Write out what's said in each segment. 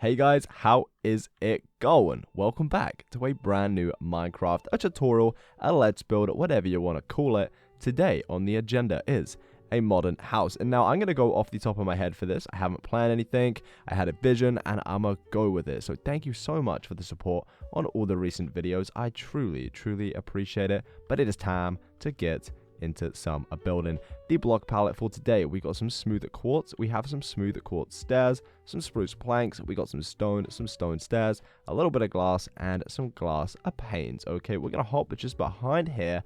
Hey guys, how is it going? Welcome back to a brand new Minecraft, a tutorial, a let's build, whatever you want to call it. Today on the agenda is a modern house. And now I'm going to go off the top of my head for this. I haven't planned anything. I had a vision and I'm going to go with it. So thank you so much for the support on all the recent videos. I truly appreciate it. But it is time to get into some building. The block palette for today, we got some smooth quartz, we have some smooth quartz stairs, some spruce planks, we got some stone stairs, a little bit of glass, and some glass panes. Okay, we're gonna hop just behind here,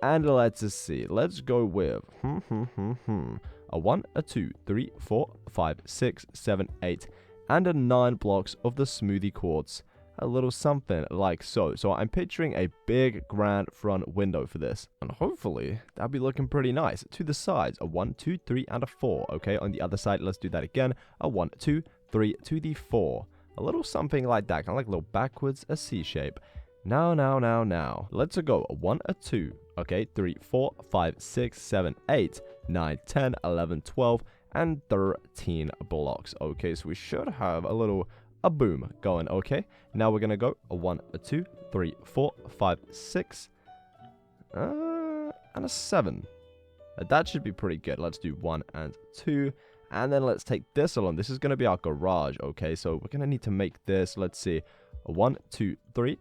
and let's see, let's go with a 1, a 2, 3, 4, 5, 6, 7, 8, and a 9 blocks of the smoothie quartz. A little something like so. So I'm picturing a big grand front window for this, and hopefully that'll be looking pretty nice. To the sides, a 1, 2, 3, and a 4. Okay, on the other side, let's do that again. A 1, 2, 3 to the 4. A little something like that, kind of like a little backwards, a C shape. Now. Let's go. A 1, a 2. Okay, 3, 4, 5, 6, 7, 8, 9, 10, 11, 12, and 13 blocks. Okay, so we should have a little boom going. Okay, now we're gonna go a 1, a 2, 3, 4, 5, 6, and a 7. That should be pretty good. Let's do 1 and 2, and then let's take this along. This is gonna be our garage. Okay, so we're gonna need to make this, let's see, a 1, 2, 3,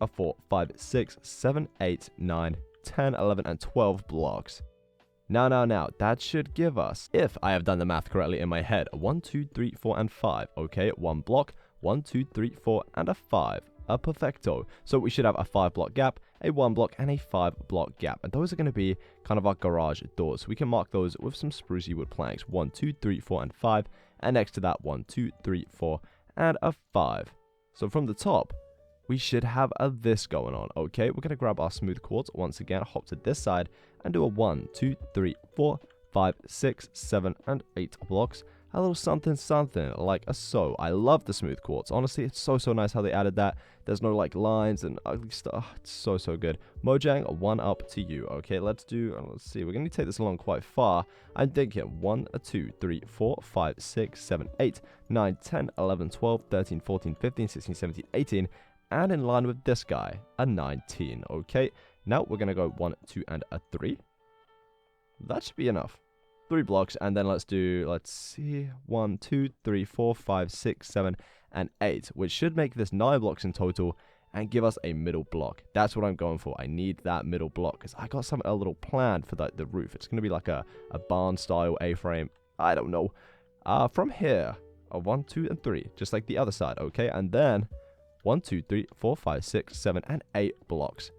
a 4, 5, 6, 7, 8, 9, 10, 11, and 12 blocks. Now, that should give us, if I have done the math correctly in my head, a 1, 2, 3, 4, and 5. Okay, 1 block, 1, 2, 3, 4, and a 5. A perfecto. So we should have a 5 block gap, a 1 block, and a 5 block gap. And those are going to be kind of our garage doors. We can mark those with some sprucey wood planks. 1, 2, 3, 4, and 5. And next to that, 1, 2, 3, 4, and a 5. So from the top, we should have this going on. Okay, we're going to grab our smooth quartz once again, hop to this side, and do a 1, 2, 3, 4, 5, 6, 7, and 8 blocks. A little something like a so. I love the smooth quartz. Honestly, it's so nice how they added that. There's no like lines and ugly stuff. It's so good. Mojang, a 1 up to you. Okay, let's see. We're going to take this along quite far. I'm thinking 1, 2, 3, 4, 5, 6, 7, 8, 9, 10, 11, 12, 13, 14, 15, 16, 17, 18. And in line with this guy, a 19. Okay, now we're going to go 1, 2, and a 3. That should be enough. 3 blocks, and then let's see, 1, 2, 3, 4, 5, 6, 7, and 8, which should make this 9 blocks in total and give us a middle block. That's what I'm going for. I need that middle block because I got a little plan for the roof. It's going to be like a barn style A-frame. I don't know. From here, a 1, 2, and 3, just like the other side. Okay, and then 1, 2, 3, 4, 5, 6, 7, and 8 blocks.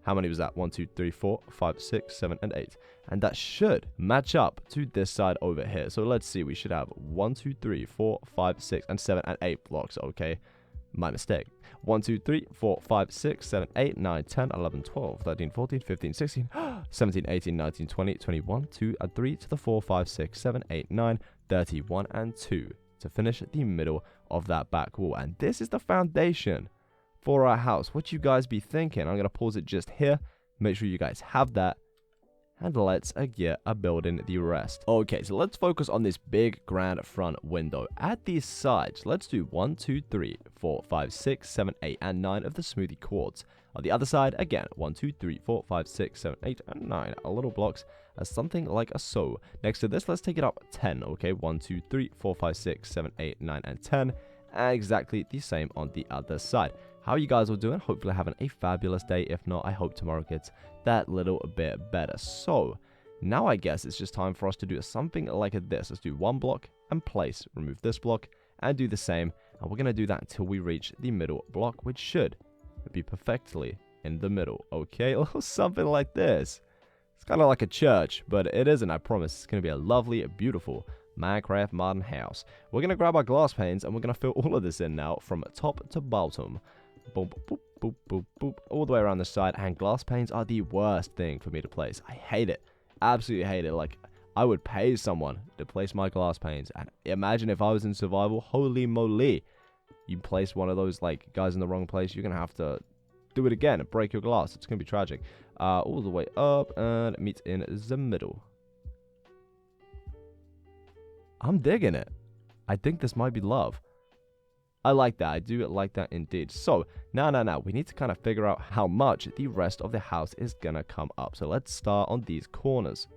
How many was that? 1, 2, 3, 4, 5, 6, 7, and 8. And that should match up to this side over here. So let's see. We should have 1, 2, 3, 4, 5, 6, and 7, and 8 blocks. Okay. My mistake. 1, 2, 3, 4, 5, 6, 7, 8, 9, 10, 11, 12, 13, 14, 15, 16, 17, 18, 19, 20, 21, 2, and 3 to the 4, 5, 6, 7, 8, 9, 31, and 2 to finish the middle of that back wall. And this is the foundation for our house. What you guys be thinking? I'm going to pause it just here. Make sure you guys have that. And let's get building the rest. Okay, so let's focus on this big grand front window. At these sides, let's do 1, 2, 3, 4, 5, 6, 7, 8, and 9 of the smoothie quartz. On the other side, again, 1, 2, 3, 4, 5, 6, 7, 8, and 9. A little blocks as something like a so. Next to this, let's take it up 10. Okay, 1, 2, 3, 4, 5, 6, 7, 8, 9, and 10. And exactly the same on the other side. How you guys are doing? Hopefully having a fabulous day. If not, I hope tomorrow gets that little bit better. So now I guess it's just time for us to do something like this. Let's do 1 block and place. Remove this block and do the same. And we're going to do that until we reach the middle block, which should be perfectly in the middle. Okay, a little something like this. It's kind of like a church, but it isn't, I promise. It's going to be a lovely, beautiful Minecraft modern house. We're going to grab our glass panes and we're going to fill all of this in now from top to bottom. Boom, boop, boop, boop, boop, all the way around the side. And glass panes are the worst thing for me to place. I hate it. Absolutely hate it. Like, I would pay someone to place my glass panes. And imagine if I was in survival. Holy moly. You place one of those, like, guys in the wrong place. You're going to have to do it again and break your glass. It's going to be tragic. All the way up. And it meets in the middle. I'm digging it. I think this might be love. I like that. I do like that indeed. So, now, we need to kind of figure out how much the rest of the house is going to come up. So, let's start on these corners.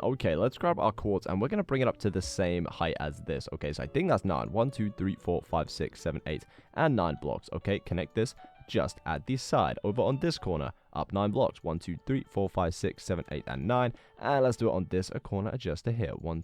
Okay, let's grab our quartz, and we're going to bring it up to the same height as this. Okay, so I think that's 9. 1, 2, 3, 4, 5, 6, 7, 8, and 9 blocks. Okay, connect this just at the side. Over on this corner, up 9 blocks. 1, 2, 3, 4, 5, 6, 7, 8, and 9. And let's do it on this corner just to here. 1,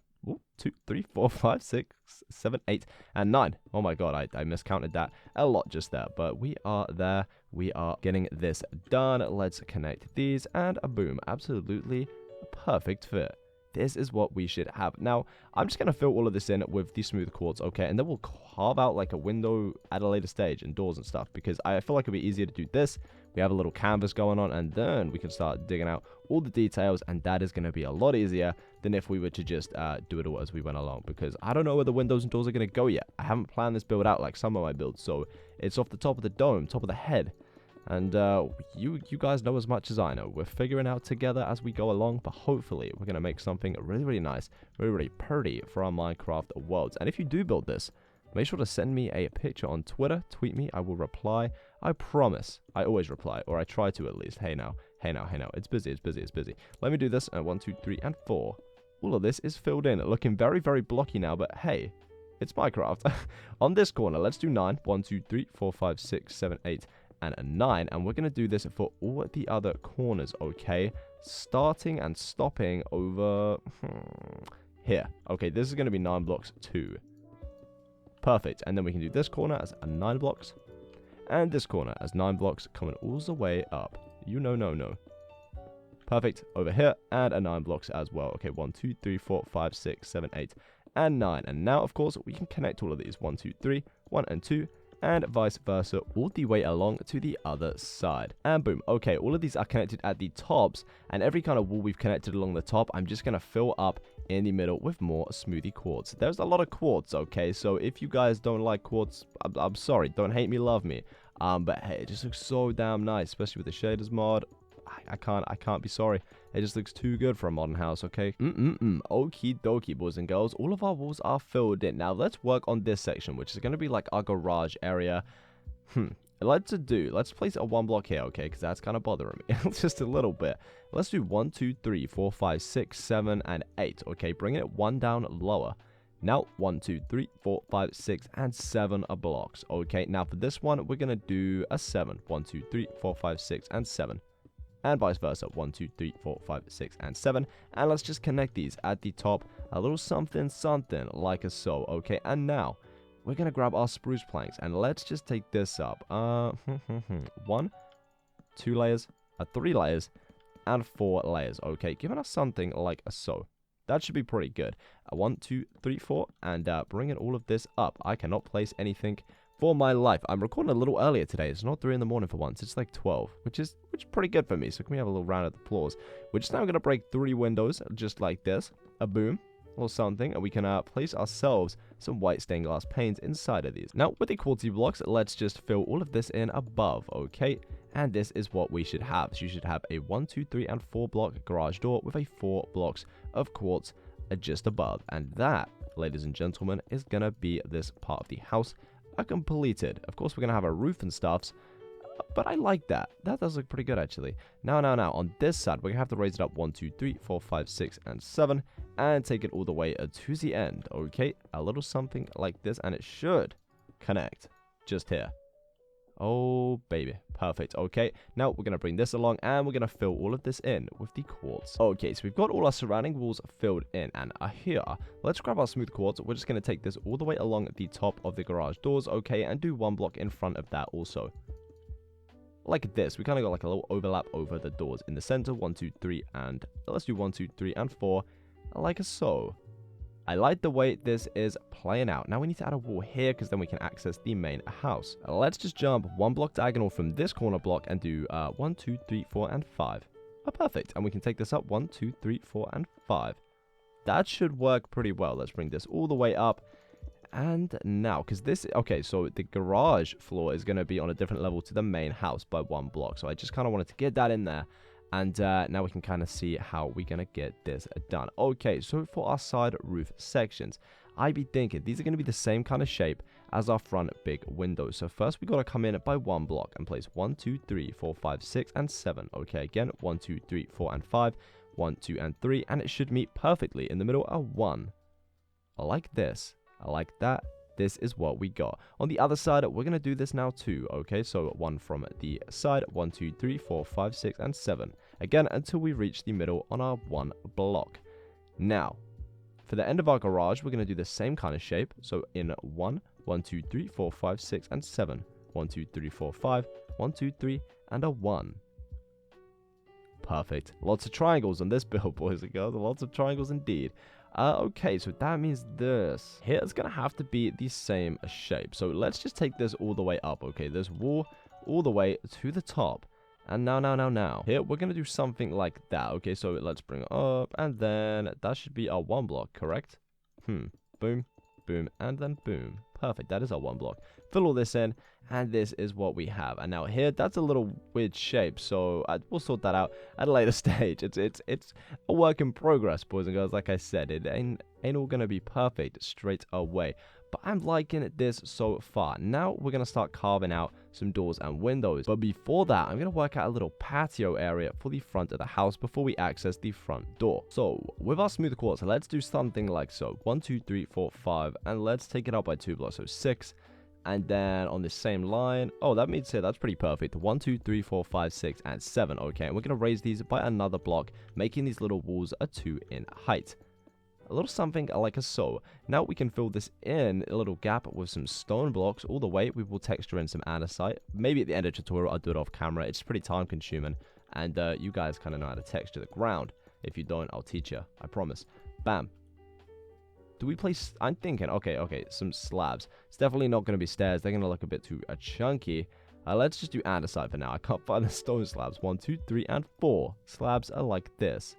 2, 3, 4, 5, 6, 7, 8, and 9. Oh my god, I miscounted that a lot just there. But we are there. We are getting this done. Let's connect these, and boom. Absolutely perfect fit. This is what we should have. Now, I'm just going to fill all of this in with the smooth quartz, okay? And then we'll carve out like a window at a later stage and doors and stuff, because I feel like it'll be easier to do this. We have a little canvas going on, and then we can start digging out all the details, and that is going to be a lot easier than if we were to just do it all as we went along, because I don't know where the windows and doors are going to go yet. I haven't planned this build out like some of my builds, so it's off the top of the dome, top of the head. And you guys know as much as I know. We're figuring out together as we go along, but hopefully we're going to make something really, really nice, really, really pretty for our Minecraft worlds. And if you do build this, make sure to send me a picture on Twitter, tweet me, I will reply. I promise. I always reply, or I try to at least. Hey now. It's busy. Let me do this. 1, 2, 3, and 4. All of this is filled in, looking very, very blocky now, but hey, it's Minecraft. On this corner, let's do 9. 1, 2, 3, 4, 5, 6, 7, 8. And a 9, and we're going to do this for all the other corners, okay? Starting and stopping over here. Okay, this is going to be 9 blocks too. Perfect. And then we can do this corner as 9 blocks, and this corner as 9 blocks coming all the way up. No. Perfect. Over here, and a 9 blocks as well. Okay, 1, 2, 3, 4, 5, 6, 7, 8, and 9. And now, of course, we can connect all of these. 1, 2, 3, 1, and 2. And vice versa all the way along to the other side. And boom. Okay, all of these are connected at the tops, and every kind of wall we've connected along the top, I'm just going to fill up in the middle with more smoothie quartz. There's a lot of quartz, okay? So if you guys don't like quartz, I'm sorry. Don't hate me, love me. But hey, it just looks so damn nice, especially with the Shaders Mod. I can't be sorry. It just looks too good for a modern house, okay? Okie dokie, boys and girls. All of our walls are filled in. Now, let's work on this section, which is going to be like our garage area. Let's place a 1 block here, okay? Because that's kind of bothering me. Just a little bit. Let's do 1, 2, 3, 4, 5, 6, 7, and 8. Okay, bringing it 1 down lower. Now, 1, 2, 3, 4, 5, 6, and 7 blocks. Okay, now for this one, we're going to do a 7. 1, 2, 3, 4, 5, 6, and 7. And vice versa, 1, 2, 3, 4, 5, 6, and 7. And let's just connect these at the top, a little something like a so, okay? And now, we're going to grab our spruce planks, and let's just take this up. 1, 2 layers, 3 layers, and 4 layers, okay? Giving us something like a so. That should be pretty good. 1, 2, 3, 4, and bringing all of this up. I cannot place anything for my life. I'm recording a little earlier today. It's not 3 in the morning for once. It's like 12, which is pretty good for me. So can we have a little round of applause? We're just now going to break 3 windows just like this. A boom or something. And we can place ourselves some white stained glass panes inside of these. Now, with the quartzy blocks, let's just fill all of this in above, okay? And this is what we should have. So you should have a 1, 2, 3, and 4 block garage door with a 4 blocks of quartz just above. And that, ladies and gentlemen, is going to be this part of the house completed. Of course, we're going to have a roof and stuffs, but I like that. That does look pretty good, actually. Now, on this side, we're going to have to raise it up 1, 2, 3, 4, 5, 6, and 7, and take it all the way to the end, okay? A little something like this, and it should connect just here. Oh, baby. Perfect. Okay, now we're going to bring this along, and we're going to fill all of this in with the quartz. Okay, so we've got all our surrounding walls filled in, and here, let's grab our smooth quartz. We're just going to take this all the way along the top of the garage doors, okay, and do 1 block in front of that also. Like this. We kind of got like a little overlap over the doors in the center. 1, 2, 3, and let's do 1, 2, 3, and 4, like so. I like the way this is playing out. Now we need to add a wall here because then we can access the main house. Let's just jump 1 block diagonal from this corner block and do 1, 2, 3, 4, and 5. Oh, perfect. And we can take this up 1, 2, 3, 4, and 5. That should work pretty well. Let's bring this all the way up. And now, because this, okay, so the garage floor is going to be on a different level to the main house by 1 block. So I just kind of wanted to get that in there. And now we can kind of see how we're going to get this done. Okay, so for our side roof sections, I be thinking these are going to be the same kind of shape as our front big window. So first we got to come in by 1 block and place 1, 2, 3, 4, 5, 6, and 7. Okay, again, 1, 2, 3, 4, and 5, 1, 2, and 3, and it should meet perfectly in the middle a 1. I like this. I like that. This is what we got. On the other side, we're going to do this now too. Okay, so 1 from the side, 1, 2, 3, 4, 5, 6, and 7. Again, until we reach the middle on our 1 block. Now, for the end of our garage, we're going to do the same kind of shape. So in 1, 1, 2, 3, 4, 5, 6, and 7. 1, 2, 3, 4, 5, 1, 2, 3, and a 1. Perfect. Lots of triangles on this build, boys and girls. Lots of triangles indeed. Okay, so that means this here is going to have to be the same shape. So let's just take this all the way up, okay? This wall all the way to the top. And now. Here, we're going to do something like that, okay? So let's bring it up, and then that should be our 1 block, correct? Boom, boom, and then boom. Perfect, that is our 1 block. Fill all this in, and this is what we have. And now here, that's a little weird shape, so we'll sort that out at a later stage. It's a work in progress, boys and girls. Like I said, it ain't all gonna be perfect straight away, but I'm liking this so far. Now we're gonna start carving out some doors and windows, but before that, I'm gonna work out a little patio area for the front of the house before we access the front door. So with our smooth quartz, let's do something like so: 1, 2, 3, 4, 5, and let's take it up by 2 blocks, so 6. And then on the same line, oh, that means that's pretty perfect. 1, 2, 3, 4, 5, 6, and 7. Okay, and we're going to raise these by another block, making these little walls a 2 in height. A little something like a so. Now we can fill this in a little gap with some stone blocks all the way. We will texture in some andesite. Maybe at the end of the tutorial, I'll do it off camera. It's pretty time consuming, and you guys kind of know how to texture the ground. If you don't, I'll teach you. I promise. Bam. Do we place... I'm thinking, okay, some slabs. It's definitely not going to be stairs. They're going to look a bit too chunky. Let's just do andesite for now. I can't find the stone slabs. 1, 2, 3, and 4. Slabs are like this.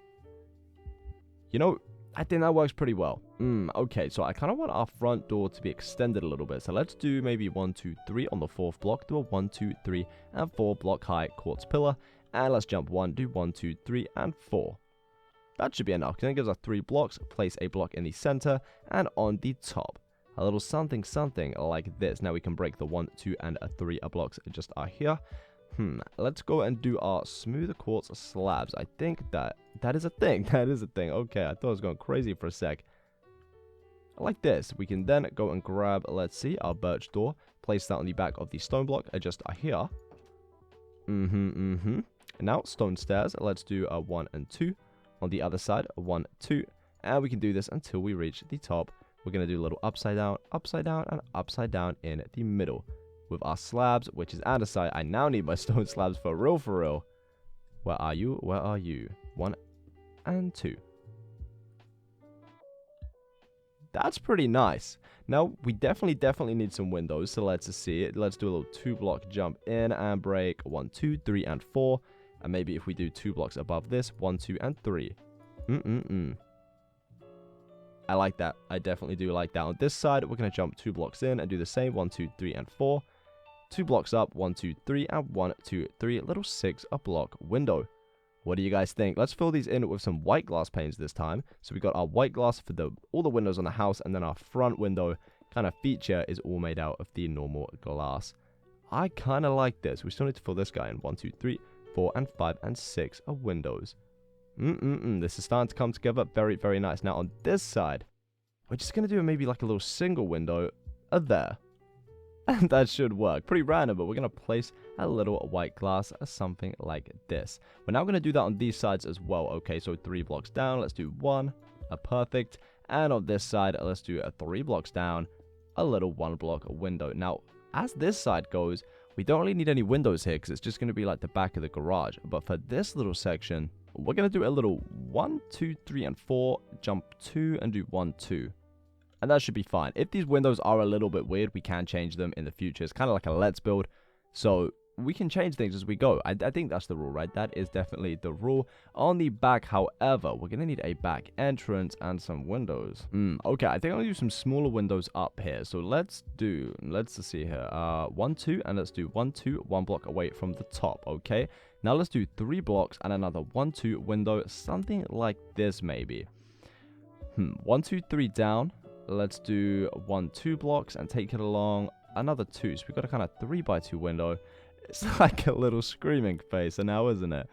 You know, I think that works pretty well. Okay, so I kind of want our front door to be extended a little bit. So let's do maybe 1, 2, 3 on the 4th block. Do a 1, 2, 3, and 4 block high quartz pillar. And let's jump 1, do 1, 2, 3, and 4. That should be enough, because it gives us 3 blocks. Place a block in the center and on the top. A little something like this. Now we can break the 1, 2, and 3 blocks just are here. Let's go and do our smooth quartz slabs. I think that is a thing. That is a thing. Okay, I thought I was going crazy for a sec. Like this. We can then go and grab, let's see, our birch door. Place that on the back of the stone block just here. Now, stone stairs. Let's do a 1 and 2. On the other side, 1, 2, and we can do this until we reach the top. We're going to do a little upside down, and upside down in the middle. With our slabs, which is andesite, I now need my stone slabs for real. Where are you? 1 and 2. That's pretty nice. Now, we definitely need some windows, so let's see it. Let's do a little 2 block jump in and break 1, 2, 3, and 4. And maybe if we do 2 blocks above this, 1, 2, and 3. I like that. I definitely do like that. On this side, we're going to jump 2 blocks in and do the same. 1, 2, 3, and 4. 2 blocks up, 1, 2, 3, and 1, 2, 3. Little 6 block window. What do you guys think? Let's fill these in with some white glass panes this time. So we got our white glass for all the windows on the house, and then our front window kind of feature is all made out of the normal glass. I kind of like this. We still need to fill this guy in. 1, 2, 3. 4 and 5 and 6 are windows. This is starting to come together. Very nice. Now on this side, we're just going to do maybe like a little single window there. And that should work. Pretty random, but we're going to place a little white glass or something like this. We're now going to do that on these sides as well. Okay, so 3 blocks down. Let's do 1. Perfect. And on this side, let's do 3 blocks down. A little 1 block window. Now, as this side goes, we don't really need any windows here because it's just going to be like the back of the garage. But for this little section, we're going to do a little 1, 2, 3, and 4, jump 2, and do 1, 2. And that should be fine. If these windows are a little bit weird, we can change them in the future. It's kind of like a let's build. So we can change things as we go. I think that's the rule, right? That is definitely the rule. On the back, however, we're going to need a back entrance and some windows. Okay, I think I'm going to do some smaller windows up here. So let's see here. 1, 2, and let's do 1, 2, 1 block away from the top, okay? Now let's do 3 blocks and another 1, 2 window, something like this maybe. 1, 2, 3 down. let's do 1 2 blocks and take it along another 2. So we've got a kind of 3x2 window. It's like a little screaming face now, isn't it?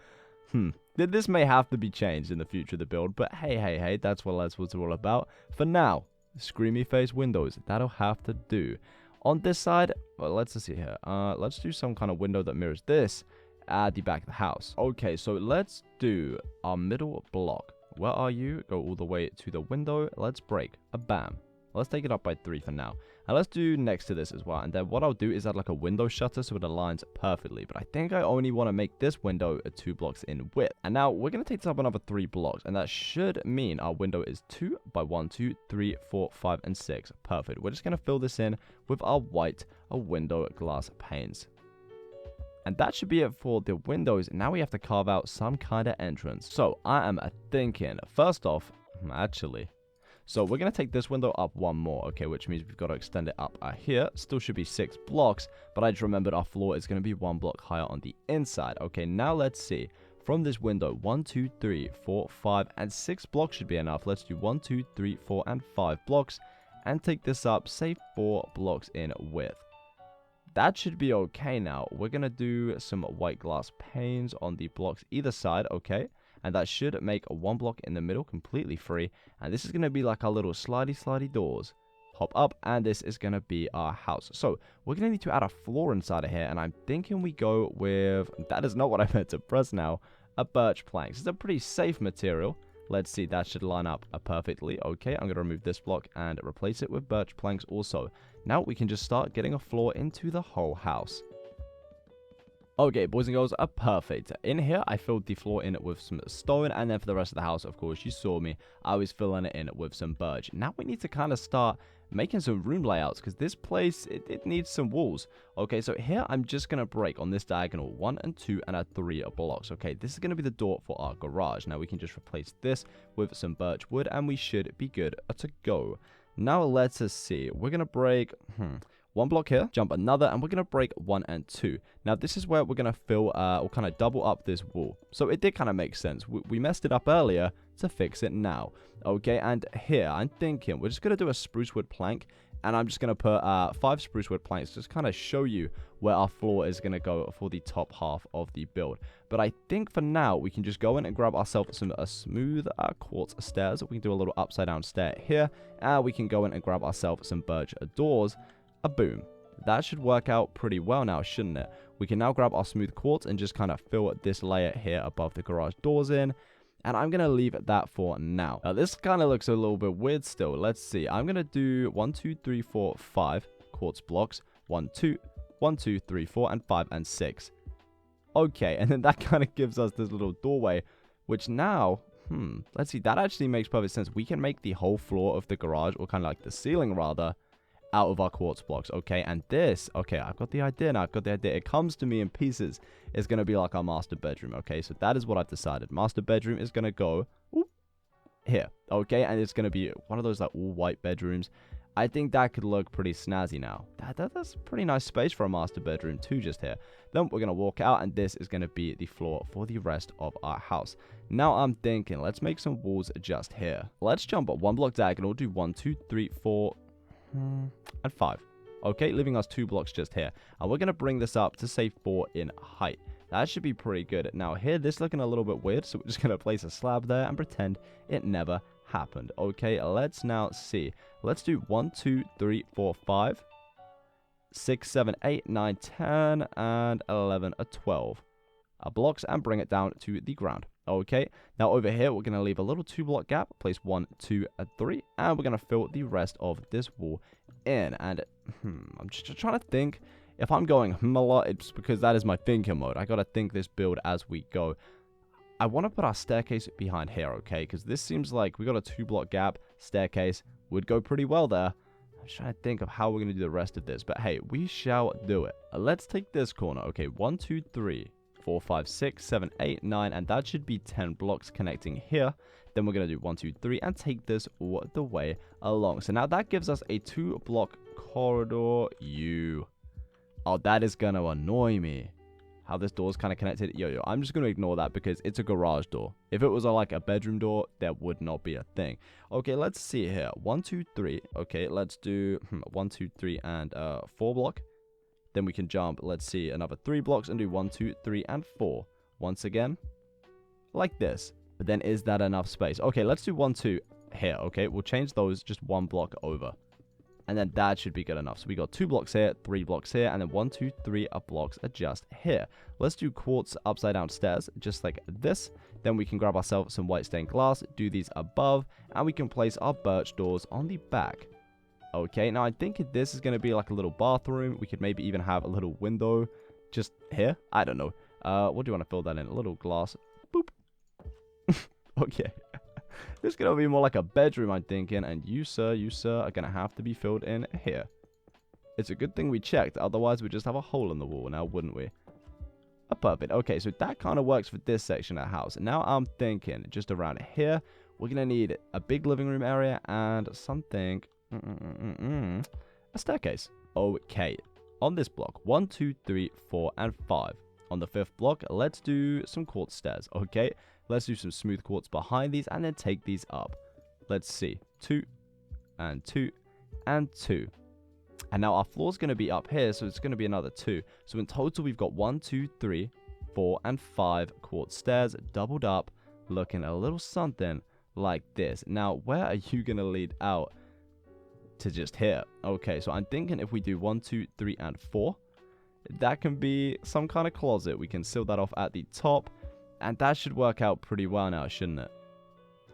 This may have to be changed in the future of the build, but hey, that's what Let's Build's all about. For now, screamy face windows, that'll have to do. On this side, well, let's see here. Let's do some kind of window that mirrors this at the back of the house. Okay, so let's do our middle block. Where are you? Go all the way to the window. Let's break a bam. Let's take it up by 3 for now. And let's do next to this as well. And then what I'll do is add like a window shutter so it aligns perfectly. But I think I only want to make this window 2 blocks in width. And now we're going to take this up another 3 blocks. And that should mean our window is 2 by 1, 2, 3, 4, 5, and 6. Perfect. We're just going to fill this in with our white window glass panes. And that should be it for the windows. Now we have to carve out some kind of entrance. So I am thinking, first off, actually... So we're going to take this window up 1 more, okay, which means we've got to extend it up here. Still should be 6 blocks, but I just remembered our floor is going to be 1 block higher on the inside. Okay, now let's see. From this window, 1, 2, 3, 4, 5, and 6 blocks should be enough. Let's do 1, 2, 3, 4, and 5 blocks, and take this up, say 4 blocks in width. That should be okay now. We're going to do some white glass panes on the blocks either side, okay? And that should make a 1 block in the middle completely free. And this is going to be like our little slidey doors. Hop up, and this is going to be our house. So we're going to need to add a floor inside of here. And I'm thinking we go with, that is not what I meant to press now, a birch plank. This is a pretty safe material. Let's see, that should line up perfectly. Okay, I'm going to remove this block and replace it with birch planks also. Now we can just start getting a floor into the whole house. Okay, boys and girls, perfect. In here, I filled the floor in with some stone, and then for the rest of the house, of course, you saw me, I was filling it in with some birch. Now we need to kind of start making some room layouts, because this place, it needs some walls. Okay, so here, I'm just going to break on this diagonal 1 and 2 and a 3 blocks. Okay, this is going to be the door for our garage. Now we can just replace this with some birch wood, and we should be good to go. Now let's see. We're going to break... 1 block here, jump another, and we're going to break 1 and 2. Now, this is where we're going to fill or kind of double up this wall. So it did kind of make sense. We messed it up earlier to fix it now. Okay, and here, I'm thinking we're just going to do a spruce wood plank, and I'm just going to put 5 spruce wood planks, just kind of show you where our floor is going to go for the top half of the build. But I think for now, we can just go in and grab ourselves some smooth quartz stairs. We can do a little upside down stair here, and we can go in and grab ourselves some birch doors. Boom. That should work out pretty well now, shouldn't it? We can now grab our smooth quartz and just kind of fill this layer here above the garage doors in. And I'm going to leave that for now. Now, this kind of looks a little bit weird still. Let's see. I'm going to do 1, 2, 3, 4, 5 quartz blocks. 1, 2, 1, 2, 3, 4, and 5, and 6. Okay, and then that kind of gives us this little doorway, which now... let's see. That actually makes perfect sense. We can make the whole floor of the garage, or kind of like the ceiling rather, out of our quartz blocks. Okay, and this, okay, I've got the idea now. I've got the idea. It comes to me in pieces. It's going to be like our master bedroom. Okay, so that is what I've decided. Master bedroom is going to go here. Okay, and it's going to be one of those like all white bedrooms. I think that could look pretty snazzy now. That's a pretty nice space for a master bedroom too, just here. Then we're going to walk out, and this is going to be the floor for the rest of our house. Now I'm thinking, let's make some walls just here. Let's jump up 1 block diagonal, do 1, 2, 3, 4, and 5. Okay, leaving us 2 blocks just here. And we're going to bring this up to say 4 in height. That should be pretty good. Now here, this looking a little bit weird, so we're just going to place a slab there and pretend it never happened. Okay, let's now see. Let's do 1, 2, 3, 4, 5, 6, 7, 8, 9, 10, and 11, 12 blocks, and bring it down to the ground. Okay, now over here, we're going to leave a little 2 block gap, place 1, 2, and 3, and we're going to fill the rest of this wall in. And I'm just trying to think. If I'm going a lot, it's because that is my thinking mode. I got to think this build as we go. I want to put our staircase behind here, okay, because this seems like we got a 2 block gap. Staircase would go pretty well there. I'm just trying to think of how we're going to do the rest of this, but hey, we shall do it. Let's take this corner. Okay, 1, 2, 3, 4, 5, 6, 7, 8, 9, and that should be 10 blocks connecting here. Then we're going to do 1, 2, 3, and take this all the way along. So now that gives us a 2 block corridor. Oh, that is going to annoy me. how this door's kind of connected. Yo, I'm just going to ignore that because it's a garage door. If it was like a bedroom door, there would not be a thing. Okay, let's see here. 1, 2, 3. Okay, let's do 1, 2, 3, and 4 block. Then we can jump, let's see, another 3 blocks and do 1, 2, 3, and 4. Once again, like this. But then is that enough space? Okay, let's do 1, 2 here. Okay, we'll change those just 1 block over. And then that should be good enough. So we got 2 blocks here, 3 blocks here, and then 1, 2, 3 blocks are just here. Let's do quartz upside down stairs, just like this. Then we can grab ourselves some white stained glass, do these above, and we can place our birch doors on the back. Okay, now I think this is going to be like a little bathroom. We could maybe even have a little window just here. I don't know. What do you want to fill that in? A little glass. Boop. Okay. This is going to be more like a bedroom, I'm thinking. And you, sir, are going to have to be filled in here. It's a good thing we checked. Otherwise, we'd just have a hole in the wall now, wouldn't we? Perfect. Okay, so that kind of works for this section of the house. And now I'm thinking, just around here, we're going to need a big living room area and something... a staircase. Okay. On this block, 1, 2, 3, 4, and 5. On the 5th block, let's do some quartz stairs. Okay. Let's do some smooth quartz behind these and then take these up. Let's see. 2, and 2, and 2. And now our floor's going to be up here, so it's going to be another 2. So in total, we've got 1, 2, 3, 4, and 5 quartz stairs doubled up, looking a little something like this. Now, where are you going to lead out? To just here. Okay, so I'm thinking if we do 1, 2, 3, and 4, that can be some kind of closet. We can seal that off at the top, and that should work out pretty well now, shouldn't it?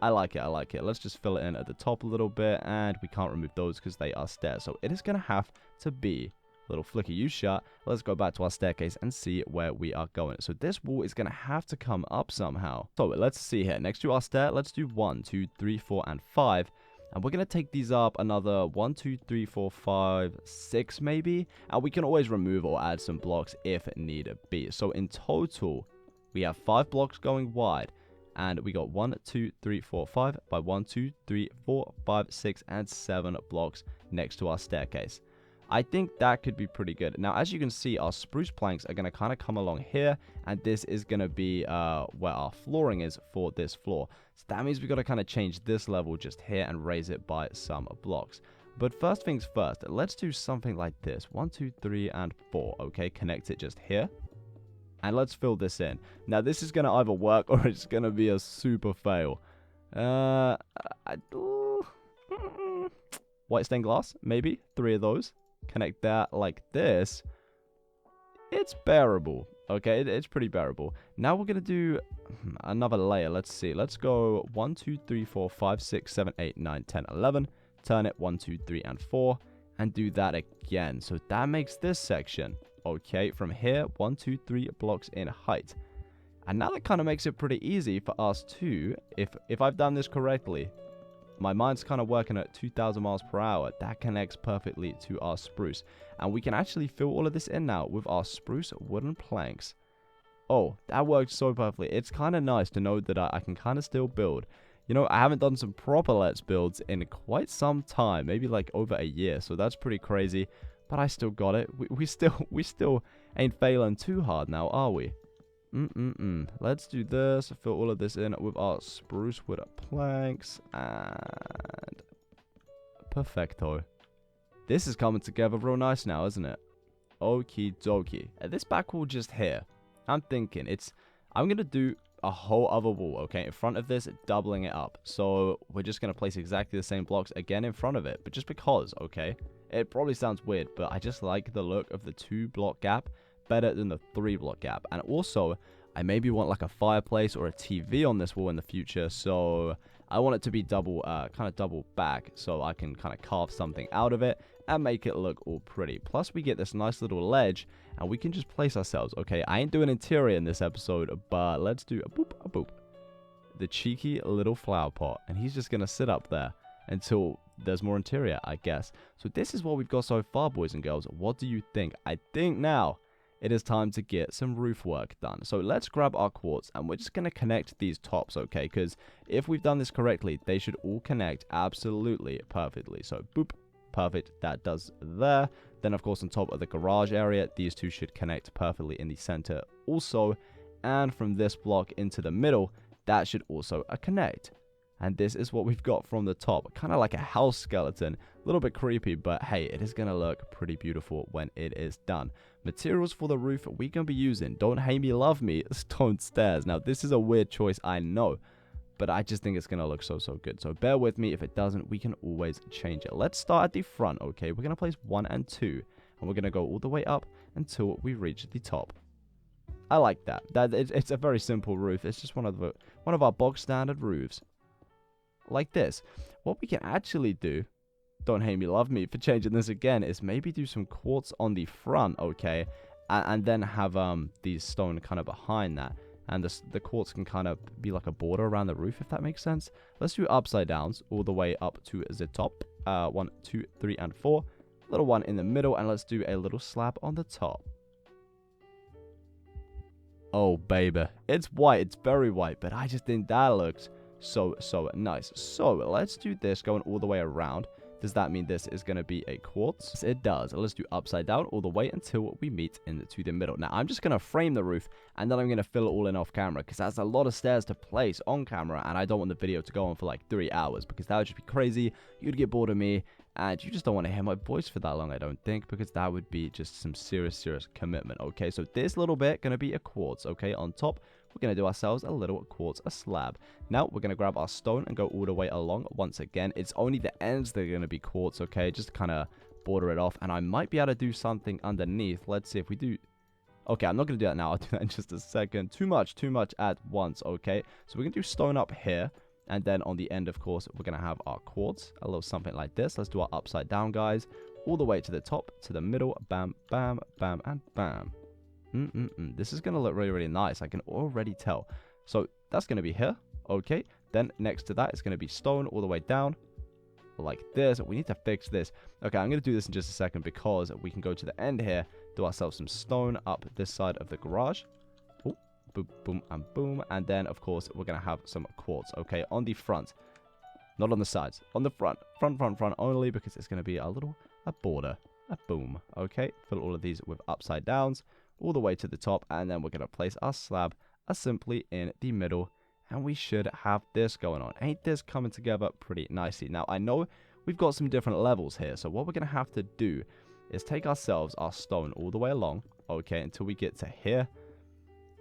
I like it. Let's just fill it in at the top a little bit, and we can't remove those because they are stairs. So it is going to have to be a little flicker you shut. Let's go back to our staircase and see where we are going. So this wall is going to have to come up somehow. So let's see here. Next to our stair, let's do 1, 2, 3, 4, and 5. And we're going to take these up another 1, 2, 3, 4, 5, 6 maybe. And we can always remove or add some blocks if need be. So in total, we have 5 blocks going wide. And we got 1, 2, 3, 4, 5 by 1, 2, 3, 4, 5, 6, and 7 blocks next to our staircase. I think that could be pretty good. Now, as you can see, our spruce planks are going to kind of come along here. And this is going to be where our flooring is for this floor. So that means we've got to kind of change this level just here and raise it by some blocks. But first things first, let's do something like this. 1, 2, 3, and 4. Okay, connect it just here. And let's fill this in. Now, this is going to either work or it's going to be a super fail. White stained glass, maybe. 3 of those. Connect that like this. It's bearable. Okay, it's pretty bearable. Now we're going to do another layer. Let's see. Let's go 1, 2, 3, 4, 5, 6, 7, 8, 9, 10, 11. Turn it 1, 2, 3, and 4. And do that again. So that makes this section. Okay, from here, 1, 2, 3 blocks in height. And now that kind of makes it pretty easy for us to, if I've done this correctly, my mind's kind of working at 2,000 miles per hour. That connects perfectly to our spruce. And we can actually fill all of this in now with our spruce wooden planks. Oh, that worked so perfectly. It's kind of nice to know that I can kind of still build. You know, I haven't done some proper Let's Builds in quite some time. Maybe like over a year. So that's pretty crazy. But I still got it. We still ain't failing too hard now, are we? Let's do this. Fill all of this in with our spruce wood planks. And perfecto. This is coming together real nice now, isn't it? Okie dokie. This back wall just here. I'm thinking I'm going to do a whole other wall, okay, in front of this, doubling it up. So we're just going to place exactly the same blocks again in front of it. But just because, okay? It probably sounds weird, but I just like the look of the 2 block gap better than the 3 block gap. And also, I maybe want like a fireplace or a TV on this wall in the future. So I want it to be double, kind of double back, so I can kind of carve something out of it and make it look all pretty. Plus, we get this nice little ledge, and we can just place ourselves. Okay, I ain't doing interior in this episode, but let's do a boop. The cheeky little flower pot, and he's just gonna sit up there until there's more interior, I guess. So this is what we've got so far, boys and girls. What do you think? I think now it is time to get some roof work done. So let's grab our quartz, and we're just going to connect these tops, okay? Because if we've done this correctly, they should all connect absolutely perfectly. So boop, perfect. That does there. Then, of course, on top of the garage area, these two should connect perfectly in the center also. And from this block into the middle, that should also connect. And this is what we've got from the top. Kind of like a house skeleton. A little bit creepy, but hey, it is going to look pretty beautiful when it is done. Materials for the roof we're going to be using, don't hate me, love me, stone stairs. Now, this is a weird choice, I know. But I just think it's going to look so good. So bear with me. If it doesn't, we can always change it. Let's start at the front, okay? We're going to place 1 and 2. And we're going to go all the way up until we reach the top. I like that. It's a very simple roof. It's just one of our bog standard roofs. Like this. What we can actually do, don't hate me, love me for changing this again, is maybe do some quartz on the front, okay? And then have these stone kind of behind that. And the quartz can kind of be like a border around the roof, if that makes sense. Let's do upside downs all the way up to the top. 1, 2, 3, and 4. Little one in the middle, and let's do a little slab on the top. Oh, baby. It's white. It's very white, but I just think that looks so nice. So let's do this going all the way around. Does that mean this is going to be a quartz? Yes, it does. Let's do upside down all the way until we meet into the middle. Now, I'm just going to frame the roof, and then I'm going to fill it all in off camera, because that's a lot of stairs to place on camera, and I don't want the video to go on for like 3 hours, because that would just be crazy. You'd get bored of me, and you just don't want to hear my voice for that long, I don't think, because that would be just some serious commitment, okay? So this little bit going to be a quartz, okay? On top, we're going to do ourselves a little quartz slab. Now, we're going to grab our stone and go all the way along. Once again, it's only the ends that are going to be quartz, okay? Just to kind of border it off. And I might be able to do something underneath. Let's see if we do. Okay, I'm not going to do that now. I'll do that in just a second. Too much at once, okay? So we're going to do stone up here. And then on the end, of course, we're going to have our quartz. A little something like this. Let's do our upside down, guys. All the way to the top, to the middle. Bam, bam, bam, and bam. This is going to look really nice. I can already tell. So that's going to be here. Okay. Then next to that is going to be stone all the way down. Like this. We need to fix this. Okay, I'm going to do this in just a second because we can go to the end here. Do ourselves some stone up this side of the garage. Oh, boom, boom, and boom. And then, of course, we're going to have some quartz. Okay, on the front. Not on the sides. On the front. Front only because it's going to be a border. A boom. Okay. Fill all of these with upside downs. All the way to the top, and then we're going to place our slab simply in the middle, and we should have this going on. Ain't this coming together pretty nicely? Now, I know we've got some different levels here, so what we're going to have to do is take ourselves our stone all the way along, okay, until we get to here,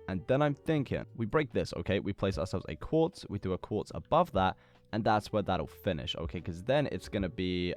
and then I'm thinking we break this, okay, we place ourselves a quartz, we do a quartz above that, and that's where that'll finish, okay, because then it's going to be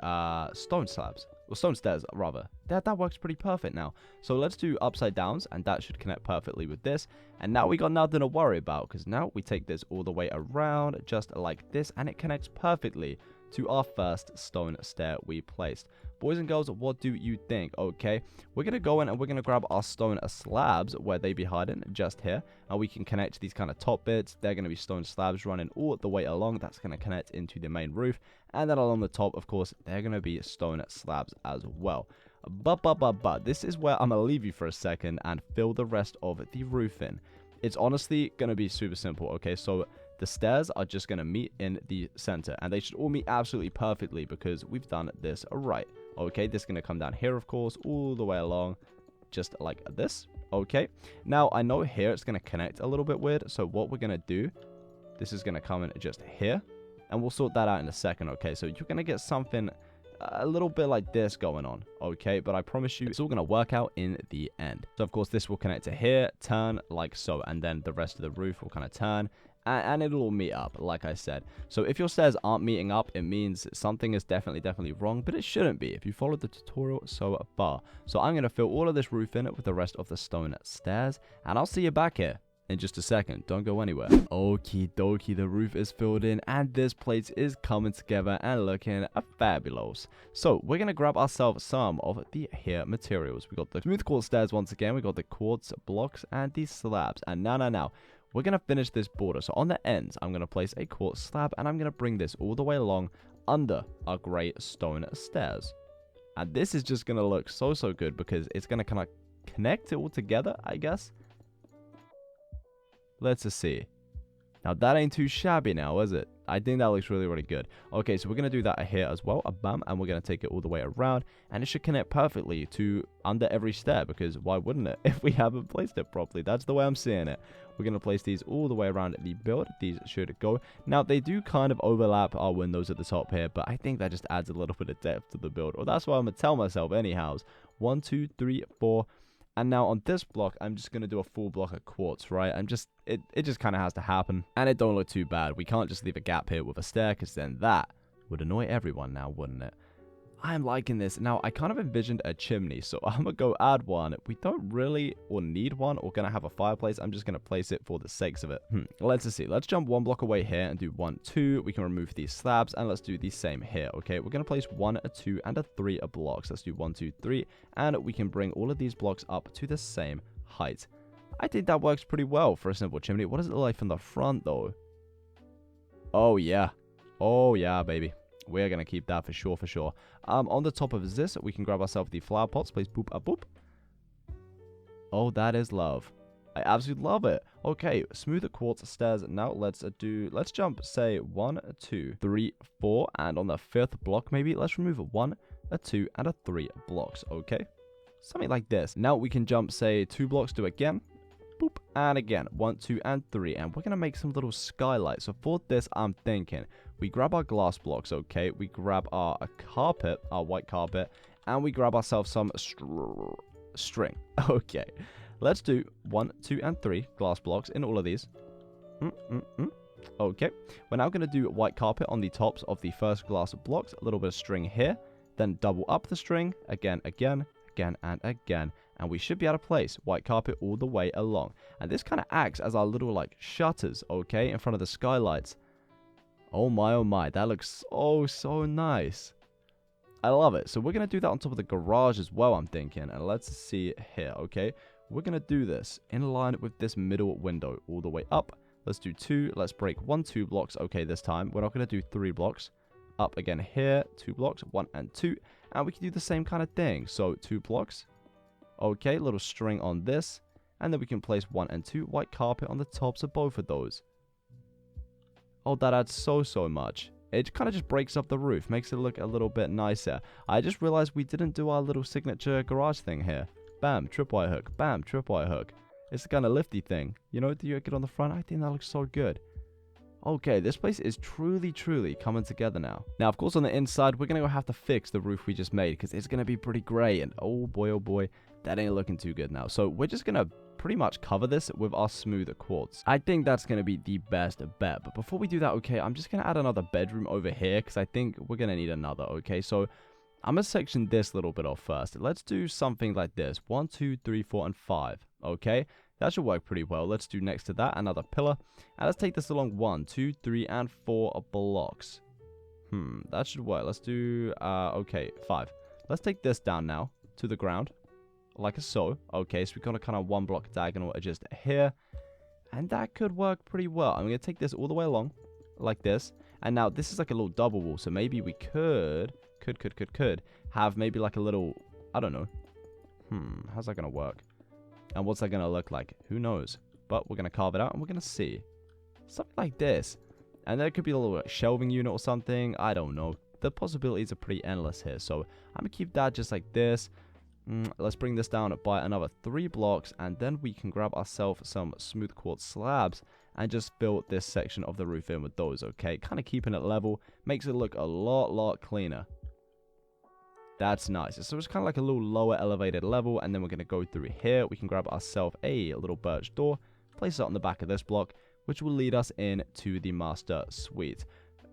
stone slabs. Well, stone stairs, rather. That works pretty perfect now. So let's do upside downs, and that should connect perfectly with this. And now we got nothing to worry about, because now we take this all the way around, just like this, and it connects perfectly to our first stone stair we placed. Boys and girls, what do you think? Okay, we're going to go in and we're going to grab our stone slabs where they be hiding, just here. And we can connect these kind of top bits. They're going to be stone slabs running all the way along. That's going to connect into the main roof. And then along the top, of course, they're going to be stone slabs as well. But this is where I'm going to leave you for a second and fill the rest of the roof in. It's honestly going to be super simple, okay? So the stairs are just going to meet in the center, and they should all meet absolutely perfectly because we've done this right. Okay, this is going to come down here, of course, all the way along, just like this. Okay, now I know here it's going to connect a little bit weird, so what we're going to do, this is going to come in just here, and we'll sort that out in a second. Okay, so you're going to get something a little bit like this going on, okay, but I promise you it's all going to work out in the end. So of course this will connect to here, turn like so, and then the rest of the roof will kind of turn, and it'll all meet up, like I said. So if your stairs aren't meeting up, it means something is definitely wrong, but it shouldn't be if you followed the tutorial so far. So I'm going to fill all of this roof in with the rest of the stone stairs, and I'll see you back here in just a second. Don't go anywhere. Okie dokie, the roof is filled in, and this place is coming together and looking fabulous. So we're going to grab ourselves some of the here materials. We got the smooth quartz stairs once again, we got the quartz blocks and these slabs, and now we're going to finish this border. So on the ends, I'm going to place a quartz slab, and I'm going to bring this all the way along under our grey stone stairs. And this is just going to look so good because it's going to kind of connect it all together, I guess. Let's see. Now, that ain't too shabby now, is it? I think that looks really, really good. Okay, so we're going to do that here as well. Bam, and we're going to take it all the way around. And it should connect perfectly to under every stair, because why wouldn't it if we haven't placed it properly? That's the way I'm seeing it. We're going to place these all the way around the build. These should go. Now, they do kind of overlap our windows at the top here, but I think that just adds a little bit of depth to the build. Or that's what I'm going to tell myself anyhow. 1, 2, 3, 4. And now on this block, I'm just going to do a full block of quartz, right? It just kind of has to happen. And it don't look too bad. We can't just leave a gap here with a stair, because then that would annoy everyone now, wouldn't it? I'm liking this. Now, I kind of envisioned a chimney, so I'm going to go add one. We don't really or need one or going to have a fireplace. I'm just going to place it for the sakes of it. Let's see. Let's jump 1 block away here and do 1, 2. We can remove these slabs, and let's do the same here, okay? We're going to place 1, a 2, and a 3 blocks. Let's do 1, 2, 3, and we can bring all of these blocks up to the same height. I think that works pretty well for a simple chimney. What does it look like from the front, though? Oh, yeah. Oh, yeah, baby. We're going to keep that for sure, for sure. On the top of this, we can grab ourselves the flower pots. Place boop, boop. Oh, that is love. I absolutely love it. Okay, smooth quartz stairs. Now, let's jump, say, 1, 2, 3, 4. And on the 5th block, maybe, let's remove a 1, a 2, and a 3 blocks, okay? Something like this. Now, we can jump, say, 2 blocks, do again. Boop, and again, 1, 2, and 3, and we're going to make some little skylights. So for this, I'm thinking, we grab our glass blocks, okay, we grab our carpet, our white carpet, and we grab ourselves some string. Okay, let's do 1, 2, and 3 glass blocks in all of these. Okay, we're now going to do white carpet on the tops of the first glass blocks, a little bit of string here, then double up the string, again, and again. And we should be able to place white carpet all the way along. And this kind of acts as our little, like, shutters, okay, in front of the skylights. Oh my, that looks so nice. I love it. So we're going to do that on top of the garage as well, I'm thinking. And let's see here, okay. We're going to do this in line with this middle window all the way up. Let's do 2. Let's break 1, 2 blocks. Okay, this time. We're not going to do 3 blocks. Up again here, 2 blocks, 1 and 2. And we can do the same kind of thing. So 2 blocks. Okay, little string on this. And then we can place 1 and 2 white carpet on the tops of both of those. Oh, that adds so much. It kind of just breaks up the roof, makes it look a little bit nicer. I just realized we didn't do our little signature garage thing here. Bam, tripwire hook. Bam, tripwire hook. It's the kind of lifty thing. You know, do you get on the front? I think that looks so good. Okay, this place is truly coming together now. Now, of course, on the inside, we're going to have to fix the roof we just made, because it's going to be pretty grey. And oh boy, that ain't looking too good now. So we're just going to pretty much cover this with our smooth quartz. I think that's going to be the best bet. But before we do that, okay, I'm just going to add another bedroom over here, because I think we're going to need another, okay? So I'm going to section this little bit off first. Let's do something like this. 1, 2, 3, 4, and 5, okay? That should work pretty well. Let's do next to that another pillar. And let's take this along 1, 2, 3, and 4 blocks. That should work. Let's do, okay, 5. Let's take this down now to the ground. Like so. Okay, so we're going to kind of 1 block diagonal just here. And that could work pretty well. I'm going to take this all the way along like this. And now this is like a little double wall. So maybe we could have maybe like a little, I don't know. How's that going to work? And what's that going to look like? Who knows? But we're going to carve it out and we're going to see. Something like this. And there could be a little shelving unit or something. I don't know. The possibilities are pretty endless here. So I'm going to keep that just like this. Let's bring this down by another 3 blocks. And then we can grab ourselves some smooth quartz slabs. And just fill this section of the roof in with those, okay? Kind of keeping it level. Makes it look a lot cleaner. That's nice. So it's kind of like a little lower elevated level. And then we're going to go through here. We can grab ourselves a little birch door. Place it on the back of this block, which will lead us into the master suite.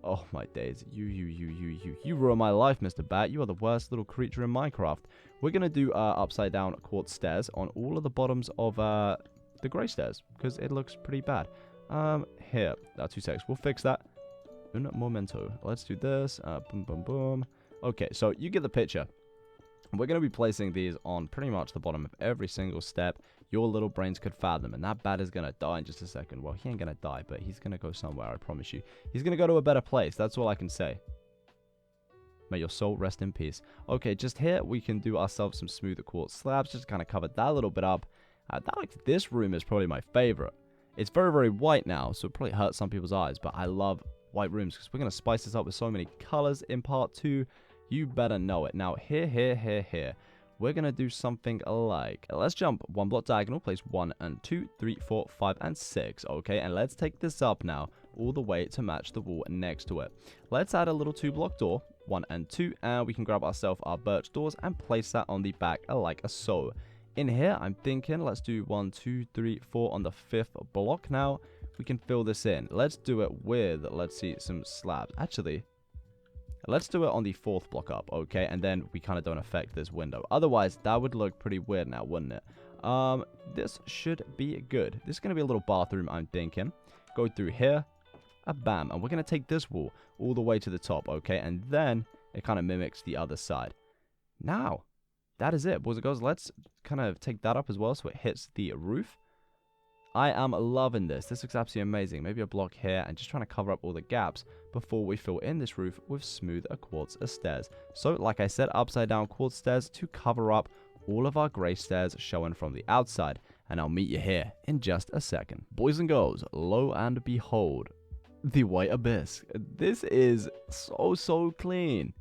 Oh my days. You ruin my life, Mr. Bat. You are the worst little creature in Minecraft. We're going to do upside down quartz stairs on all of the bottoms of the grey stairs, because it looks pretty bad. Here. 2 seconds. We'll fix that. Un momento. Let's do this. Boom. Okay, so you get the picture. We're going to be placing these on pretty much the bottom of every single step your little brains could fathom. And that bat is going to die in just a second. Well, he ain't going to die, but he's going to go somewhere, I promise you. He's going to go to a better place. That's all I can say. May your soul rest in peace. Okay, just here, we can do ourselves some smoother quartz slabs. Just kind of cover that a little bit up. This room is probably my favorite. It's very white now, so it probably hurts some people's eyes. But I love white rooms because we're going to spice this up with so many colors in part 2. You better know it. Now, here, we're going to do something like, let's jump 1 block diagonal, place 1 and 2, 3, 4, 5, and 6, okay? And let's take this up now, all the way to match the wall next to it. Let's add a little 2 block door, 1 and 2, and we can grab ourselves our birch doors and place that on the back like so. In here, I'm thinking, let's do 1, 2, 3, 4 on the 5th block now. We can fill this in. Let's do it with, let's see, some slabs. Actually, let's do it on the 4th block up, okay? And then we kind of don't affect this window. Otherwise, that would look pretty weird now, wouldn't it? This should be good. This is going to be a little bathroom, I'm thinking. Go through here. Bam. And we're going to take this wall all the way to the top, okay? And then it kind of mimics the other side. Now, that is it, boys and girls. Let's kind of take that up as well so it hits the roof. I am loving this. This looks absolutely amazing. Maybe a block here and just trying to cover up all the gaps before we fill in this roof with smooth quartz stairs. So, like I said, upside down quartz stairs to cover up all of our grey stairs showing from the outside. And I'll meet you here in just a second. Boys and girls, lo and behold, the white abyss. This is so clean.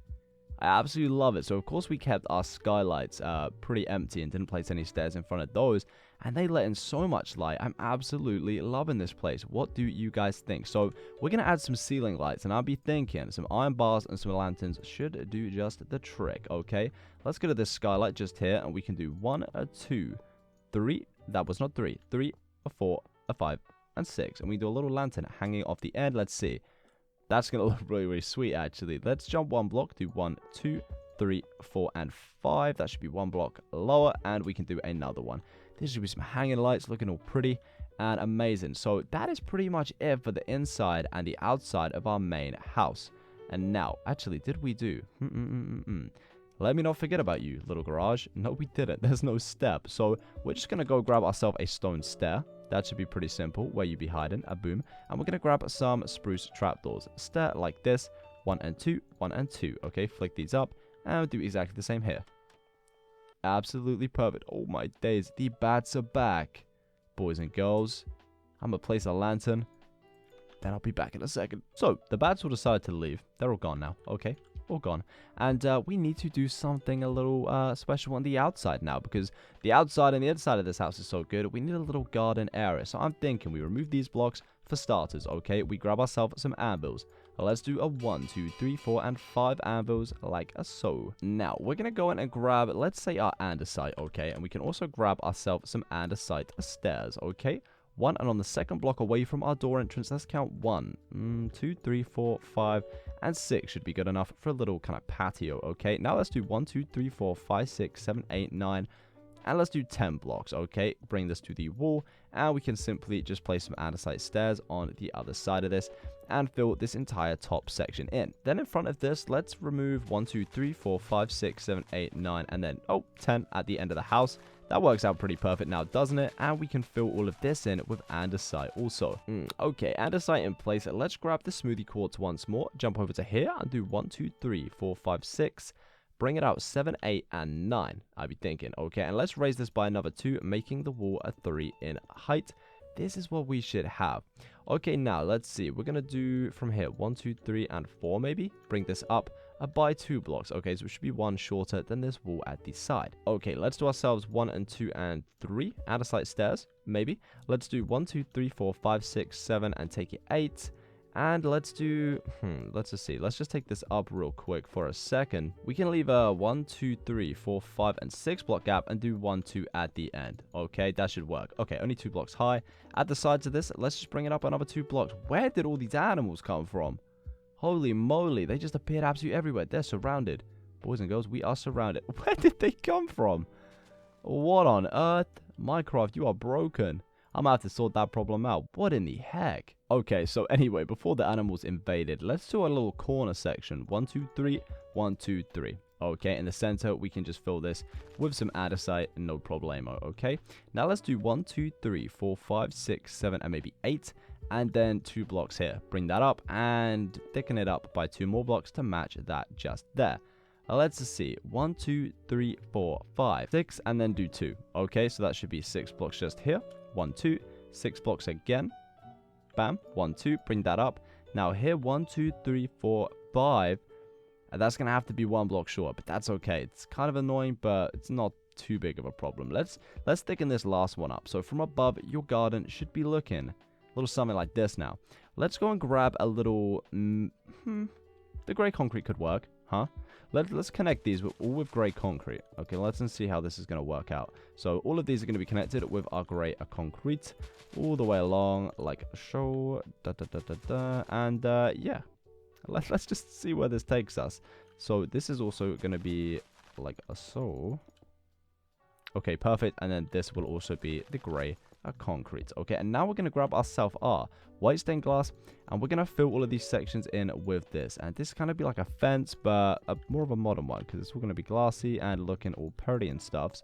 I absolutely love it. So, of course, we kept our skylights pretty empty and didn't place any stairs in front of those. And they let in so much light. I'm absolutely loving this place. What do you guys think? So, we're going to add some ceiling lights. And I'll be thinking some iron bars and some lanterns should do just the trick, okay? Let's go to this skylight just here. And we can do 1, 2, 3. That was not 3. 3, 4, 5, and 6. And we do a little lantern hanging off the end. Let's see. That's going to look really sweet, actually. Let's jump 1 block, do 1, 2, 3, 4, and 5. That should be 1 block lower, and we can do another one. This should be some hanging lights looking all pretty and amazing. So that is pretty much it for the inside and the outside of our main house. And now, actually, did we do? Let me not forget about you, little garage. No, we didn't. There's no step. So we're just going to go grab ourselves a stone stair. That should be pretty simple, where you be hiding, boom. And we're going to grab some spruce trapdoors. Stair like this, 1 and 2, 1 and 2. Okay, flick these up, and we'll do exactly the same here. Absolutely perfect. Oh my days, the bats are back. Boys and girls, I'm going to place a lantern, then I'll be back in a second. So, the bats all decided to leave. They're all gone now, okay? All gone. And we need to do something a little special on the outside now, because the outside and the inside of this house is so good. We need a little garden area. So I'm thinking we remove these blocks for starters, okay? We grab ourselves some anvils. Let's do a 1, 2, 3, 4, and 5 anvils like so. Now, we're going to go in and grab, let's say, our andesite, okay? And we can also grab ourselves some andesite stairs, okay? 1, and on the second block away from our door entrance, let's count 1, 2, 3, 4, 5, and 6 should be good enough for a little kind of patio, okay? Now let's do 1, 2, 3, 4, 5, 6, 7, 8, 9, and let's do 10 blocks, okay? Bring this to the wall, and we can simply just place some andesite stairs on the other side of this and fill this entire top section in. Then in front of this, let's remove 1, 2, 3, 4, 5, 6, 7, 8, 9, and then, 10 at the end of the house. That works out pretty perfect now, doesn't it? And we can fill all of this in with andesite also. Okay, andesite in place. Let's grab the smoothie quartz once more. Jump over to here and do 1, 2, 3, 4, 5, 6. Bring it out 7, 8, and 9. I'll be thinking. Okay, and let's raise this by another 2, making the wall a 3 in height. This is what we should have. Okay, now let's see. We're going to do from here 1, 2, 3, and 4 maybe. Bring this up by 2 blocks. Okay, so it should be 1 shorter than this wall at the side. Okay, let's do ourselves 1 and 2 and 3 andesite stairs, maybe. Let's do 1, 2, 3, 4, 5, 6, 7, and take it 8. And let's do, let's just see. Let's just take this up real quick for a second. We can leave a 1, 2, 3, 4, 5, and 6 block gap and do 1, 2 at the end. Okay, that should work. Okay, only 2 blocks high. At the sides of this, let's just bring it up another 2 blocks. Where did all these animals come from? Holy moly, they just appeared absolutely everywhere. They're surrounded. Boys and girls, we are surrounded. Where did they come from? What on earth? Minecraft, you are broken. I'm going to have to sort that problem out. What in the heck? Okay, so anyway, before the animals invaded, let's do a little corner section. 1, 2, 3, 1, 2, 3. Okay, in the center, we can just fill this with some andesite, no problemo, okay? Now let's do 1, 2, 3, 4, 5, 6, 7, and maybe 8. And then 2 blocks here. Bring that up and thicken it up by 2 more blocks to match that just there. Let's see. 1, 2, 3, 4, 5, 6, and then do 2. Okay, so that should be 6 blocks just here. 1, 2, 6 blocks again. Bam. 1, 2. Bring that up. Now here, 1, 2, 3, 4, 5. And that's going to have to be 1 block short, but that's okay. It's kind of annoying, but it's not too big of a problem. Let's thicken this last one up. So from above, your garden should be looking a little something like this now. Let's go and grab a little... the grey concrete could work, huh? Let's connect these all with grey concrete. Okay, let's see how this is going to work out. So all of these are going to be connected with our grey concrete all the way along, like so. And yeah, let's just see where this takes us. So this is also going to be like so. Okay, perfect. And then this will also be the grey concrete. Okay, and now we're going to grab ourselves our white stained glass, and we're going to fill all of these sections in with this. And this is kind of be like a fence, but more of a modern one, because it's all going to be glassy and looking all pretty and stuffs.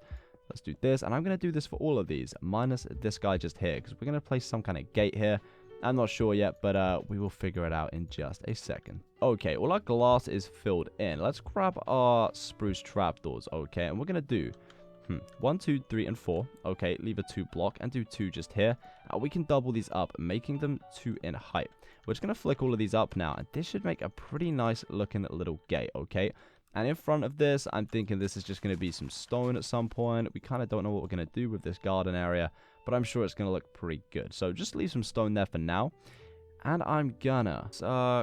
Let's do this, and I'm going to do this for all of these, minus this guy just here, because we're going to place some kind of gate here. I'm not sure yet, but we will figure it out in just a second. Okay, all our glass is filled in. Let's grab our spruce trapdoors, okay, and we're going to do 1, 2, 3, and 4. Okay, leave a 2 block and do 2 just here. We can double these up, making them 2 in height. We're just going to flick all of these up now, and this should make a pretty nice looking little gate, okay? And in front of this, I'm thinking this is just going to be some stone at some point. We kind of don't know what we're going to do with this garden area, but I'm sure it's going to look pretty good. So just leave some stone there for now. And I'm gonna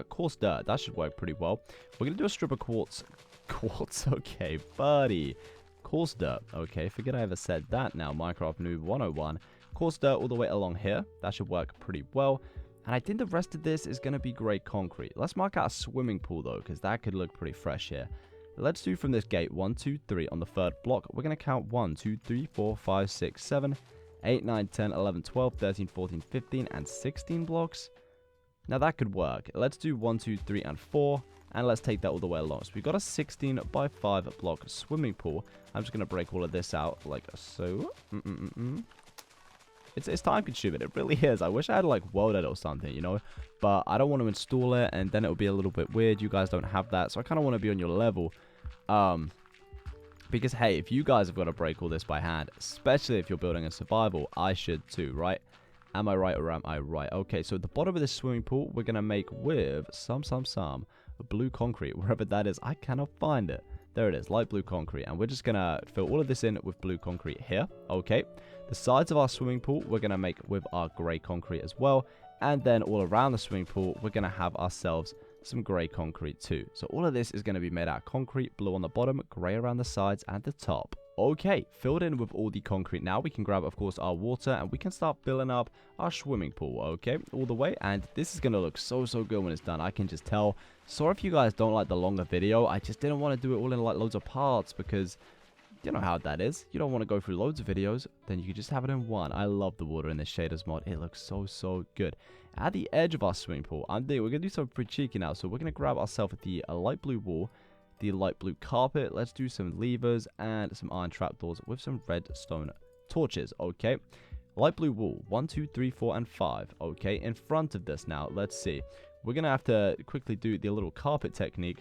coarse dirt. That should work pretty well. We're going to do a strip of quartz. Quartz, okay, buddy. Coarse dirt. Okay, forget I ever said that now. Minecraft Noob 101. Coarse dirt all the way along here. That should work pretty well. And I think the rest of this is going to be grey concrete. Let's mark out a swimming pool, though, because that could look pretty fresh here. Let's do from this gate 1, 2, 3 on the third block. We're going to count 1, 2, 3, 4, 5, 6, 7, 8, 9, 10, 11, 12, 13, 14, 15, and 16 blocks. Now that could work. Let's do 1, 2, 3, and 4. And let's take that all the way along. So we've got a 16 by 5 block swimming pool. I'm just going to break all of this out like so. It's time consuming. It really is. I wish I had like World Edit or something, you know. But I don't want to install it, and then it would be a little bit weird. You guys don't have that. So I kind of want to be on your level. Because, hey, if you guys have got to break all this by hand, especially if you're building a survival, I should too, right? Am I right or am I right? Okay, so at the bottom of this swimming pool, we're going to make with some blue concrete, wherever that is. I cannot find it. There it is, light blue concrete. And we're just going to fill all of this in with blue concrete here. Okay. The sides of our swimming pool, we're going to make with our grey concrete as well. And then all around the swimming pool, we're going to have ourselves some grey concrete too. So all of this is going to be made out of concrete, blue on the bottom, grey around the sides and the top. Okay, filled in with all the concrete now, we can grab, of course, our water, and we can start filling up our swimming pool, okay, all the way. And this is going to look so good when it's done. I can just tell. Sorry if you guys don't like the longer video. I just didn't want to do it all in, like, loads of parts, because you know how that is. You don't want to go through loads of videos, then you can just have it in one. I love the water in this Shaders mod. It looks so good. At the edge of our swimming pool, we're going to do something pretty cheeky now. So we're going to grab ourselves the light blue wall, the light blue carpet. Let's do some levers and some iron trapdoors with some redstone torches. Okay, light blue wall 1, 2, 3, 4, and 5. Okay, in front of this now, let's see. We're gonna have to quickly do the little carpet technique.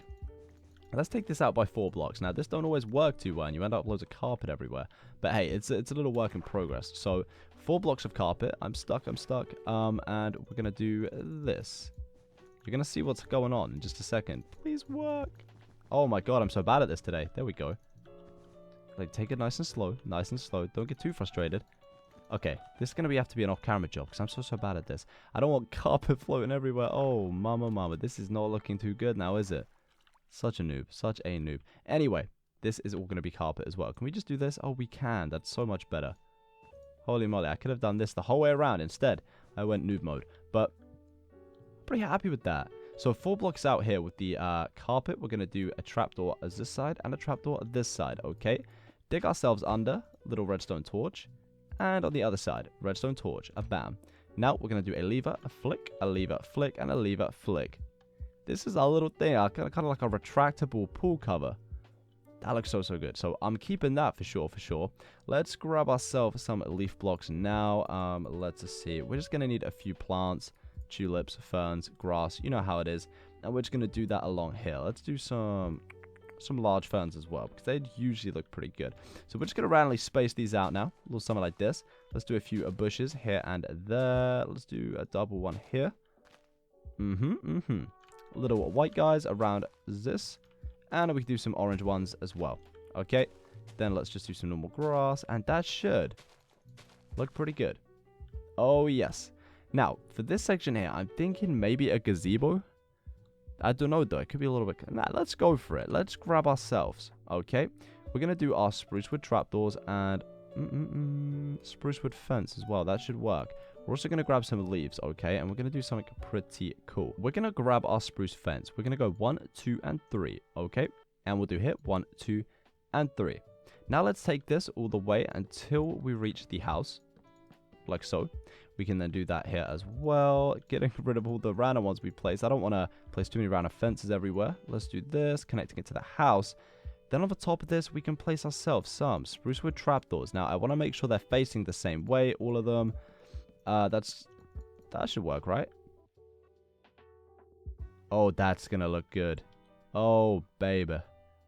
Let's take this out by 4 blocks. Now this don't always work too well, and you end up with loads of carpet everywhere. But hey, it's a little work in progress. So 4 blocks of carpet. I'm stuck. And we're gonna do this. You're gonna see what's going on in just a second. Please work. Oh my god, I'm so bad at this today. There we go. Like, take it nice and slow. Nice and slow. Don't get too frustrated. Okay, this is going to have to be an off-camera job, because I'm so bad at this. I don't want carpet floating everywhere. Oh, mama. This is not looking too good now, is it? Such a noob. Such a noob. Anyway, this is all going to be carpet as well. Can we just do this? Oh, we can. That's so much better. Holy moly. I could have done this the whole way around. Instead, I went noob mode. But I'm pretty happy with that. So 4 blocks out here with the carpet, we're going to do a trapdoor as this side and a trapdoor at this side, okay? Dig ourselves under, little redstone torch, and on the other side, redstone torch, a bam. Now we're going to do a lever, a flick, a lever, flick, and a lever, flick. This is our little thing, kind of like a retractable pool cover. That looks so good. So I'm keeping that for sure. Let's grab ourselves some leaf blocks now. Let's see. We're just going to need a few plants. Tulips, ferns, grass, you know how it is. And we're just going to do that along here. Let's do some large ferns as well, because they usually look pretty good. So we're just going to randomly space these out now. A little something like this. Let's do a few bushes here and there. Let's do a double one here. Little white guys around this. And we can do some orange ones as well. Okay. Then let's just do some normal grass. And that should look pretty good. Oh, yes. Now, for this section here, I'm thinking maybe a gazebo. I don't know, though. It could be a little bit... Nah, let's go for it. Let's grab ourselves. Okay. We're going to do our spruce wood trapdoors and spruce wood fence as well. That should work. We're also going to grab some leaves, okay? And we're going to do something pretty cool. We're going to grab our spruce fence. We're going to go 1, 2, and 3, okay? And we'll do here 1, 2, and 3. Now let's take this all the way until we reach the house, like so. We can then do that here as well, getting rid of all the random ones we placed. I don't want to place too many random fences everywhere. Let's do this, connecting it to the house. Then on the top of this, we can place ourselves some spruce wood trapdoors. Now, I want to make sure they're facing the same way, all of them. That should work, right? Oh, that's going to look good. Oh, baby.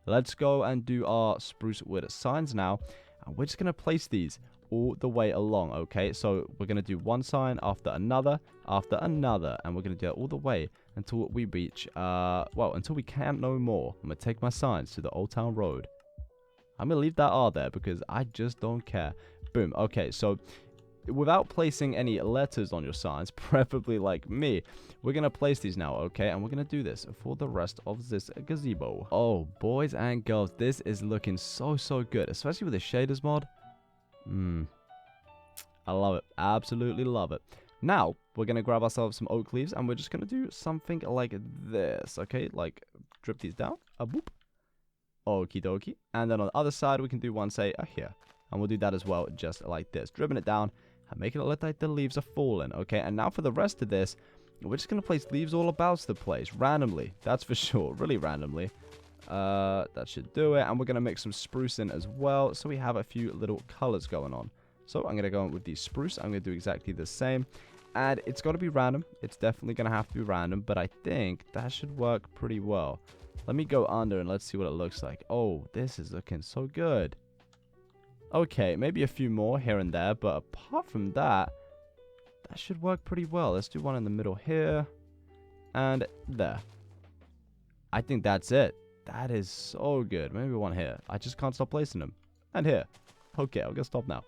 Let's go and do our spruce wood signs now. And we're just going to place these all the way along, okay? So we're going to do one sign after another, and we're going to do it all the way until we reach, well, until we can't no more. I'm going to take my signs to the Old Town Road. I'm going to leave that R there because I just don't care. Boom. Okay, so without placing any letters on your signs, preferably like me, we're going to place these now, okay? And we're going to do this for the rest of this gazebo. Oh, boys and girls, this is looking so good, especially with the Shaders mod. I love it. Absolutely love it. Now, we're going to grab ourselves some oak leaves, and we're just going to do something like this, okay? Like, drip these down. A boop. Okie dokie. And then on the other side, we can do one, say, here. And we'll do that as well, just like this. Dripping it down and making it look like the leaves are falling, okay? And now for the rest of this, we're just going to place leaves all about the place, randomly. That's for sure, really randomly. That should do it. And we're going to mix some spruce in as well, so we have a few little colors going on. So I'm going to go in with the spruce. I'm going to do exactly the same. And it's got to be random. It's definitely going to have to be random, but I think that should work pretty well. Let me go under and let's see what it looks like. Oh, this is looking so good. Okay, maybe a few more here and there, but apart from that, that should work pretty well. Let's do one in the middle here and there. I think that's it. That is so good. Maybe one here. I just can't stop placing them. And here. Okay, I'm going to stop now.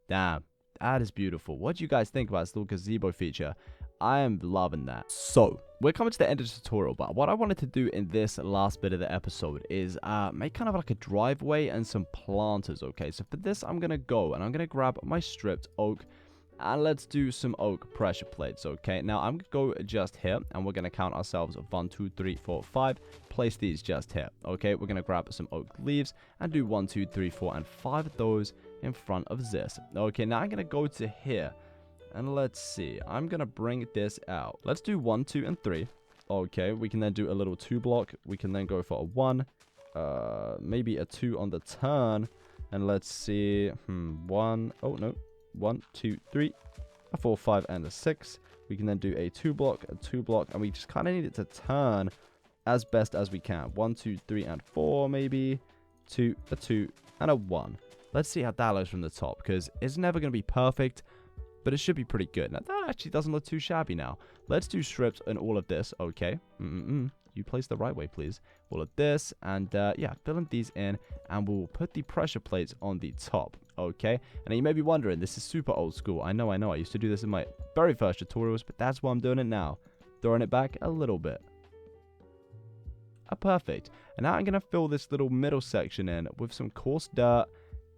Damn, that is beautiful. What do you guys think about this little gazebo feature? I am loving that. So, we're coming to the end of the tutorial, but what I wanted to do in this last bit of the episode is make kind of like a driveway and some planters, okay? So for this, I'm going to go and I'm going to grab my stripped oak and let's do some oak pressure plates, okay? Now, I'm going to go just here and we're going to count ourselves 1, 2, 3, 4, 5. Place these just here, okay? We're going to grab some oak leaves and do 1, 2, 3, 4, and 5 of those in front of this. Okay, now I'm going to go to here. And let's see. I'm going to bring this out. Let's do 1, 2, and 3. Okay, we can then do a little 2 block. We can then go for a 1. Maybe a 2 on the turn. And let's see. 1. Oh, no. 1, 2, 3. A 4, 5, and a 6. We can then do a 2 block, a 2 block. And we just kind of need it to turn as best as we can. 1, 2, 3, and 4 maybe. 2, a 2, and a 1. Let's see how that looks from the top. Because it's never going to be perfect, but it should be pretty good. Now, that actually doesn't look too shabby now. Let's do strips and all of this. Okay. You place the right way, please. All of this. And, yeah, filling these in. And we'll put the pressure plates on the top. Okay. And you may be wondering, this is super old school. I know. I used to do this in my very first tutorials, but that's why I'm doing it now. Throwing it back a little bit. Perfect. And now I'm going to fill this little middle section in with some coarse dirt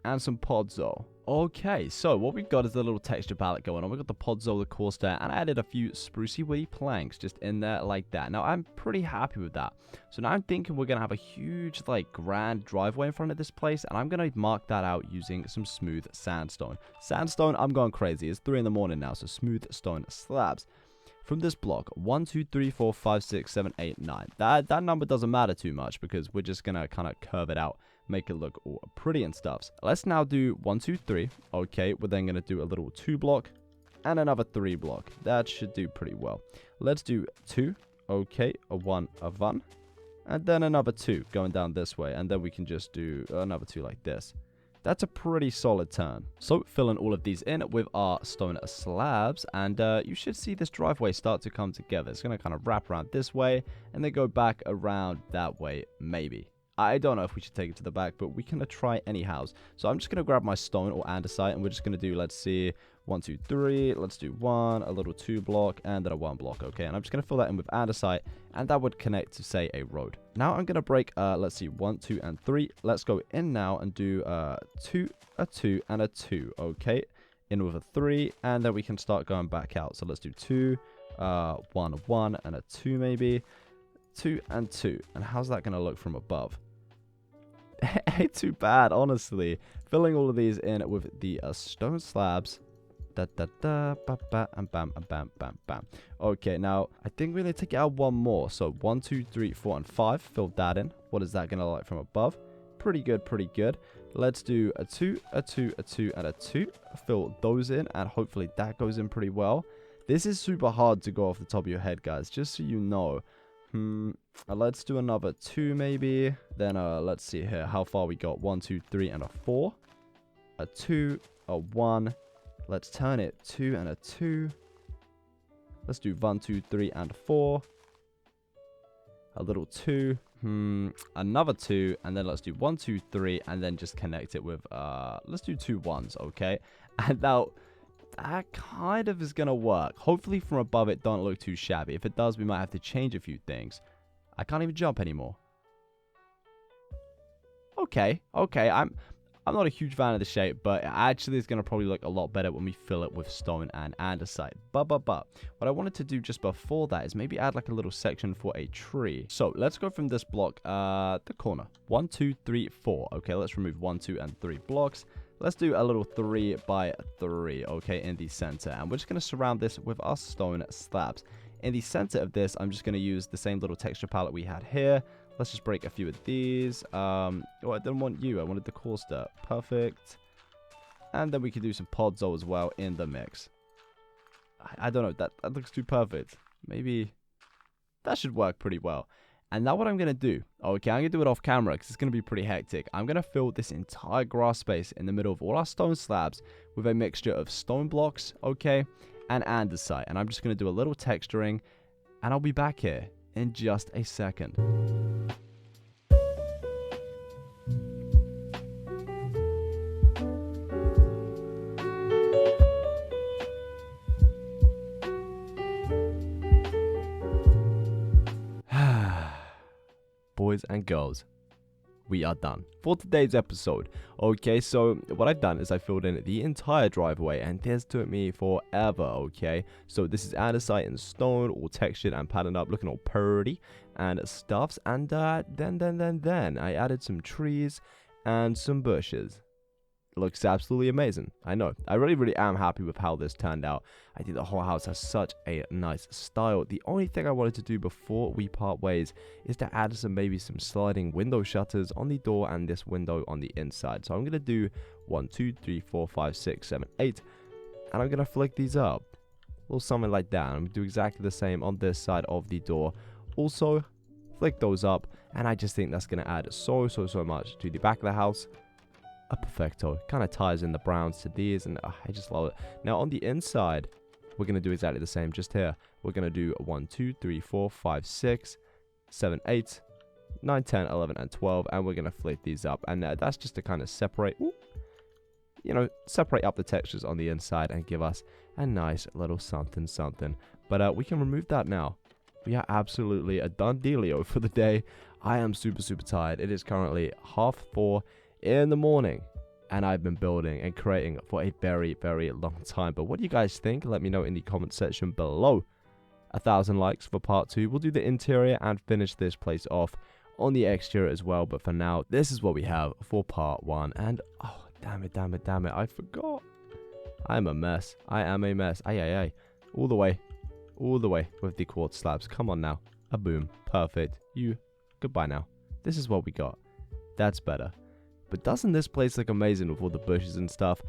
and some podzol. Okay, so what we've got is a little texture palette going on. We've got the podzol, the coarse dirt, and I added a few sprucey woody planks just in there like that. Now, I'm pretty happy with that. So now I'm thinking we're going to have a huge, like, grand driveway in front of this place, and I'm going to mark that out using some smooth sandstone. Sandstone, I'm going crazy. It's 3 in the morning now, so smooth stone slabs. From this block, 1, 2, 3, 4, 5, 6, 7, 8, 9. That number doesn't matter too much because we're just going to kind of curve it out, make it look all pretty and stuff. Let's now do 1, 2, 3. Okay, we're then going to do a little 2 block and another 3 block. That should do pretty well. Let's do 2. Okay, a 1, a 1. And then another 2 going down this way. And then we can just do another 2 like this. That's a pretty solid turn. So filling all of these in with our stone slabs, and you should see this driveway start to come together. It's going to kind of wrap around this way and then go back around that way, maybe. I don't know if we should take it to the back, but we can try anyhow. So I'm just going to grab my stone or andesite, and we're just going to do, let's see, 1, 2, 3. Let's do 1, a little 2 block, and then a 1 block, okay? And I'm just going to fill that in with andesite, and that would connect to, say, a road. Now I'm going to break, let's see, 1, 2, and 3. Let's go in now and do 2, a 2, and a 2, okay? In with a 3, and then we can start going back out. So let's do 2, 1, 1, and a 2 maybe. 2 and 2. And how's that going to look from above? Ain't too bad, honestly. Filling all of these in with the stone slabs. Da da da, ba ba, and bam, and bam, bam, bam. Okay, now I think we're gonna take out one more. So 1, 2, 3, 4, and 5. Fill that in. What is that gonna look like from above? Pretty good, pretty good. Let's do a 2, a 2, a 2, and a 2. Fill those in, and hopefully that goes in pretty well. This is super hard to go off the top of your head, guys, just so you know. Let's do another 2 maybe. Then let's see here how far we got. 1, 2, 3, and a 4. A 2, a 1. Let's turn it 2 and a 2. Let's do 1, 2, 3, and 4. A little 2. Another 2, and then let's do 1, 2, 3, and then just connect it with let's do 2 1s, okay? And now that kind of is gonna work. Hopefully from above it don't look too shabby. If it does, we might have to change a few things. I can't even jump anymore. Okay, I'm not a huge fan of the shape, but it actually is going to probably look a lot better when we fill it with stone and andesite. But what I wanted to do just before that is maybe add like a little section for a tree. So let's go from this block, the corner. 1, 2, 3, 4. Okay, let's remove 1, 2, and 3 blocks. Let's do a little 3 by 3, okay, in the center. And we're just going to surround this with our stone slabs. In the center of this, I'm just going to use the same little texture palette we had here. Let's just break a few of these. Oh, I didn't want you. I wanted the coarse dirt. Perfect. And then we can do some podzo as well in the mix. I don't know. That looks too perfect. Maybe that should work pretty well. And now what I'm going to do. Okay, I'm going to do it off camera because it's going to be pretty hectic. I'm going to fill this entire grass space in the middle of all our stone slabs with a mixture of stone blocks, okay, and andesite. And I'm just going to do a little texturing. And I'll be back here in just a second. Boys and girls, we are done for today's episode. Okay, so what I've done is I filled in the entire driveway, and this took me forever. Okay, so this is andesite and stone, all textured and patterned up, looking all pretty and stuffs. And then I added some trees and some bushes. Looks absolutely amazing. I know. I really am happy with how this turned out. I think the whole house has such a nice style. The only thing I wanted to do before we part ways is to add maybe some sliding window shutters on the door and this window on the inside. So I'm going to do 1, 2, 3, 4, 5, 6, 7, 8. And I'm going to flick these up. A little something like that. I'm going to do exactly the same on this side of the door. Also, flick those up. And I just think that's going to add so much to the back of the house. A perfecto. Kind of ties in the browns to these, and I just love it. Now on the inside, we're going to do exactly the same. Just here, we're going to do 1, 2, 3, 4, 5, 6, 7, 8, 9, 10, 11, and 12, and we're going to flick these up. And that's just to kind of separate, separate up the textures on the inside and give us a nice little something. But we can remove that now. We are absolutely a done dealio for the day. I am super tired. It is currently 3:30 in the morning, and I've been building and creating for a very long time. But what do you guys think? Let me know in the comment section below. 1,000 likes for part 2. We'll do the interior and finish this place off on the exterior as well. But for now, this is what we have for part 1. And oh, damn it, I forgot. I'm a mess. I am a mess. Aye. All the way with the quartz slabs. Come on now. A boom. Perfect. Goodbye now. This is what we got. That's better. But doesn't this place look amazing with all the bushes and stuff?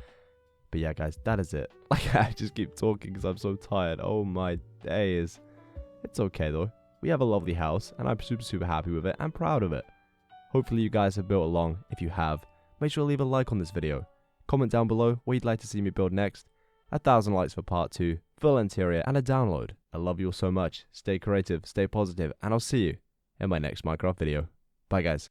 But yeah, guys, that is it. Like, I just keep talking because I'm so tired. Oh my days. It's okay though. We have a lovely house, and I'm super happy with it and proud of it. Hopefully you guys have built along. If you have, make sure to leave a like on this video. Comment down below what you'd like to see me build next. 1,000 likes for part 2, full interior, and a download. I love you all so much. Stay creative, stay positive, and I'll see you in my next Minecraft video. Bye guys.